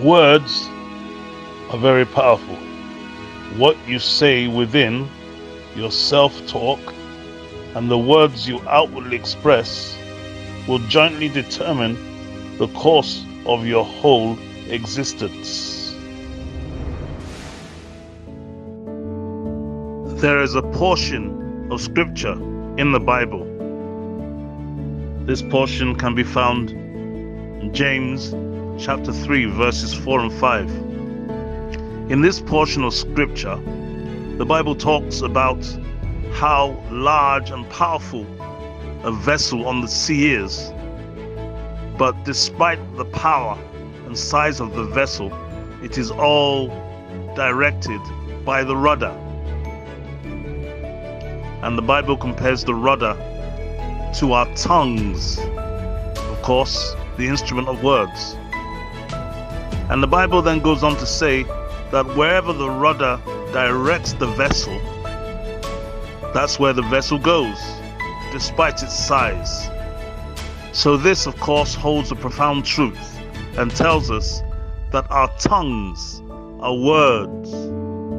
Words are very powerful. What you say within your self-talk and the words you outwardly express will jointly determine the course of your whole existence. There is a portion of scripture in the Bible. This portion can be found in James chapter 3 verses 4 and 5. In this portion of scripture, the Bible talks about how large and powerful a vessel on the sea is. But despite the power and size of the vessel, it is all directed by the rudder. And the Bible compares the rudder to our tongues, of course, the instrument of words. And the Bible then goes on to say that wherever the rudder directs the vessel, that's where the vessel goes, despite its size. So this, of course, holds a profound truth and tells us that our tongues, our words,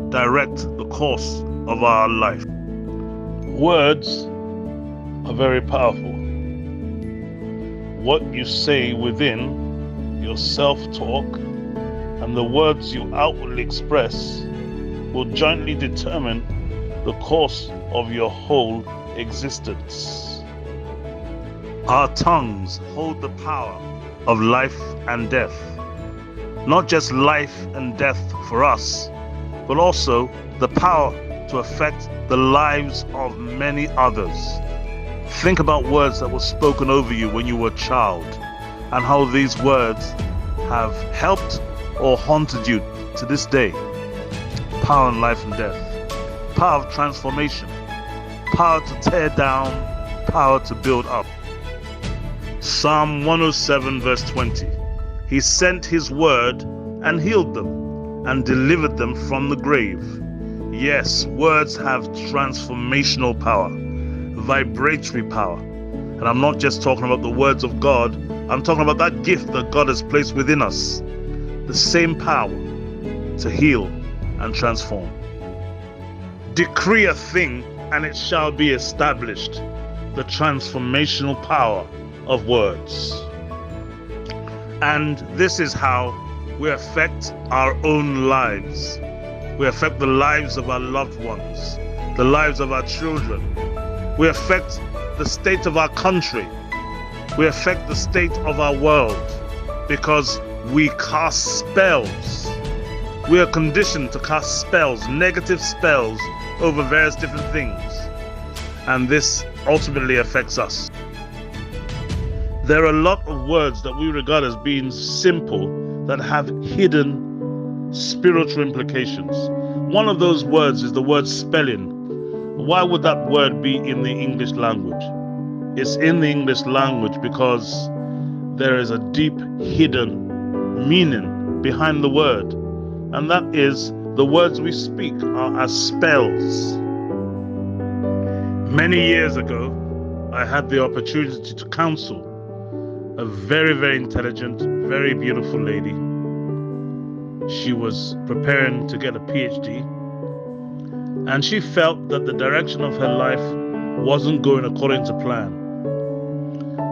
direct the course of our life. Words are very powerful. What you say within your self-talk and the words you outwardly express will jointly determine the course of your whole existence. Our tongues hold the power of life and death. Not just life and death for us, but also the power to affect the lives of many others. Think about words that were spoken over you when you were a child and how these words have helped or haunted you to this day. Power in life and death. Power of transformation. Power to tear down. Power to build up. Psalm 107 verse 20. He sent his word and healed them and delivered them from the grave. Yes, words have transformational power, vibratory power. And I'm not just talking about the words of God, I'm talking about that gift that God has placed within us. The same power to heal and transform. Decree a thing and it shall be established. The transformational power of words. And this is how we affect our own lives. We affect the lives of our loved ones, the lives of our children. We affect the state of our country. We affect the state of our world because we cast spells. We are conditioned to cast spells, negative spells over various different things. And this ultimately affects us. There are a lot of words that we regard as being simple that have hidden spiritual implications. One of those words is the word spelling. Why would that word be in the English language? It's in the English language because there is a deep hidden meaning behind the word, and that is the words we speak are as spells. Many years ago, I had the opportunity to counsel a very, very intelligent, very beautiful lady. She was preparing to get a PhD, and she felt that the direction of her life wasn't going according to plan.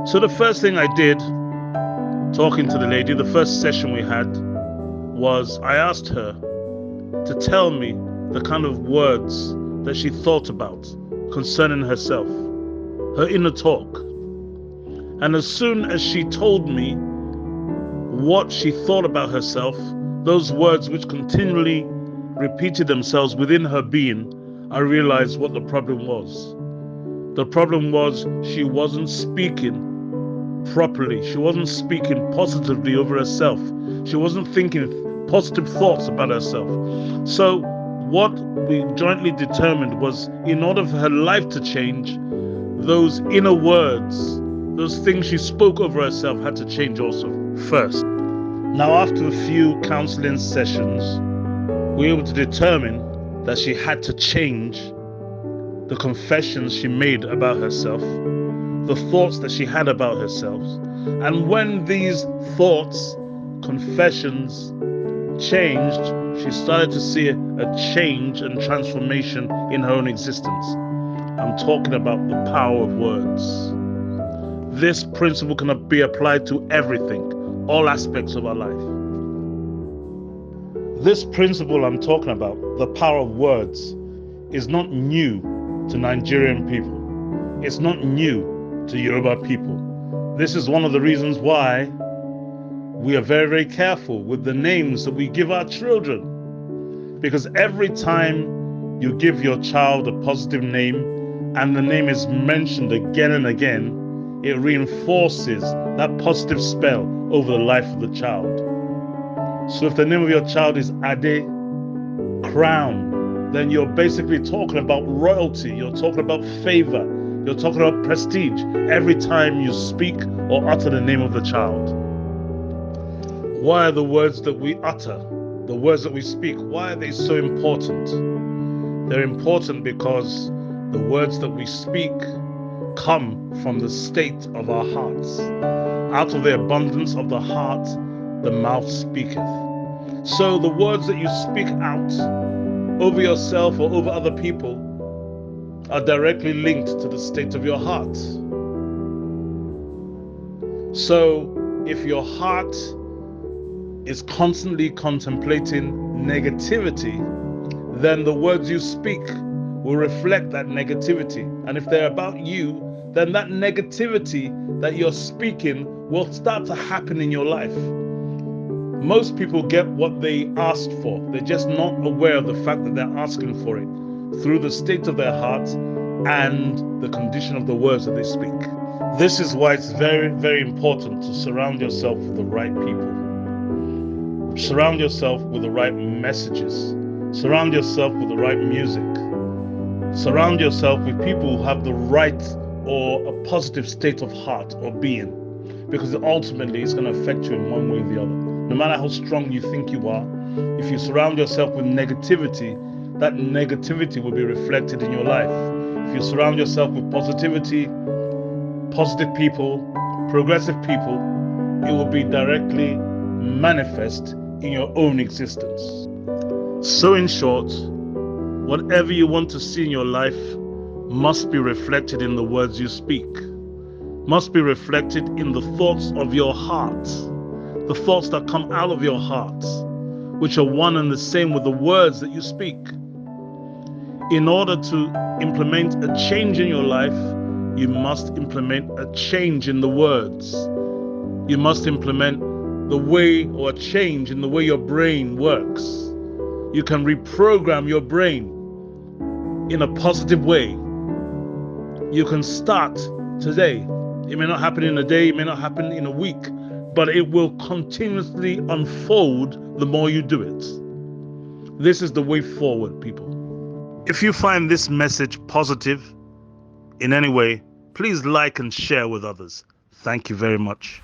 So the first thing I did, talking to the lady, the first session we had, was I asked her to tell me the kind of words that she thought about concerning herself, her inner talk. And as soon as she told me what she thought about herself, those words which continually repeated themselves within her being, I realized what the problem was. The problem was she wasn't speaking properly. She wasn't speaking positively over herself. She wasn't thinking positive thoughts about herself. So what we jointly determined was, in order for her life to change, those inner words, those things she spoke over herself had to change also first. Now, after a few counseling sessions, we were able to determine that she had to change the confessions she made about herself, the thoughts that she had about herself. And when these thoughts, confessions, changed, she started to see a change and transformation in her own existence. I'm talking about the power of words. This principle can be applied to everything, all aspects of our life. This principle I'm talking about, the power of words, is not new to Nigerian people. It's not new to Yoruba people. This is one of the reasons why we are very, very careful with the names that we give our children. Because every time you give your child a positive name and the name is mentioned again and again, it reinforces that positive spell over the life of the child. So if the name of your child is Ade, crown, then you're basically talking about royalty, you're talking about favor, you're talking about prestige every time you speak or utter the name of the child. Why are the words that we utter, the words that we speak, why are they so important? They're important because the words that we speak come from the state of our hearts. Out of the abundance of the heart, the mouth speaketh. So the words that you speak out over yourself or over other people are directly linked to the state of your heart. So if your heart is constantly contemplating negativity, then the words you speak will reflect that negativity. And if they're about you, then that negativity that you're speaking will start to happen in your life. Most people get what they asked for. They're just not aware of the fact that they're asking for it through the state of their heart and the condition of the words that they speak. This is why it's very, very important to surround yourself with the right people. Surround yourself with the right messages. Surround yourself with the right music. Surround yourself with people who have the right or a positive state of heart or being, because ultimately it's going to affect you in one way or the other. No matter how strong you think you are, if you surround yourself with negativity, that negativity will be reflected in your life. If you surround yourself with positivity, positive people, progressive people, it will be directly manifest in your own existence. So in short, whatever you want to see in your life must be reflected in the words you speak, must be reflected in the thoughts of your heart, the thoughts that come out of your heart, which are one and the same with the words that you speak. In order to implement a change in your life, you must implement a change in the words. You must implement the way or a change in the way your brain works. You can reprogram your brain in a positive way. You can start today. It may not happen in a day, it may not happen in a week, but it will continuously unfold the more you do it. This is the way forward, people. If you find this message positive in any way, please like and share with others. Thank you very much.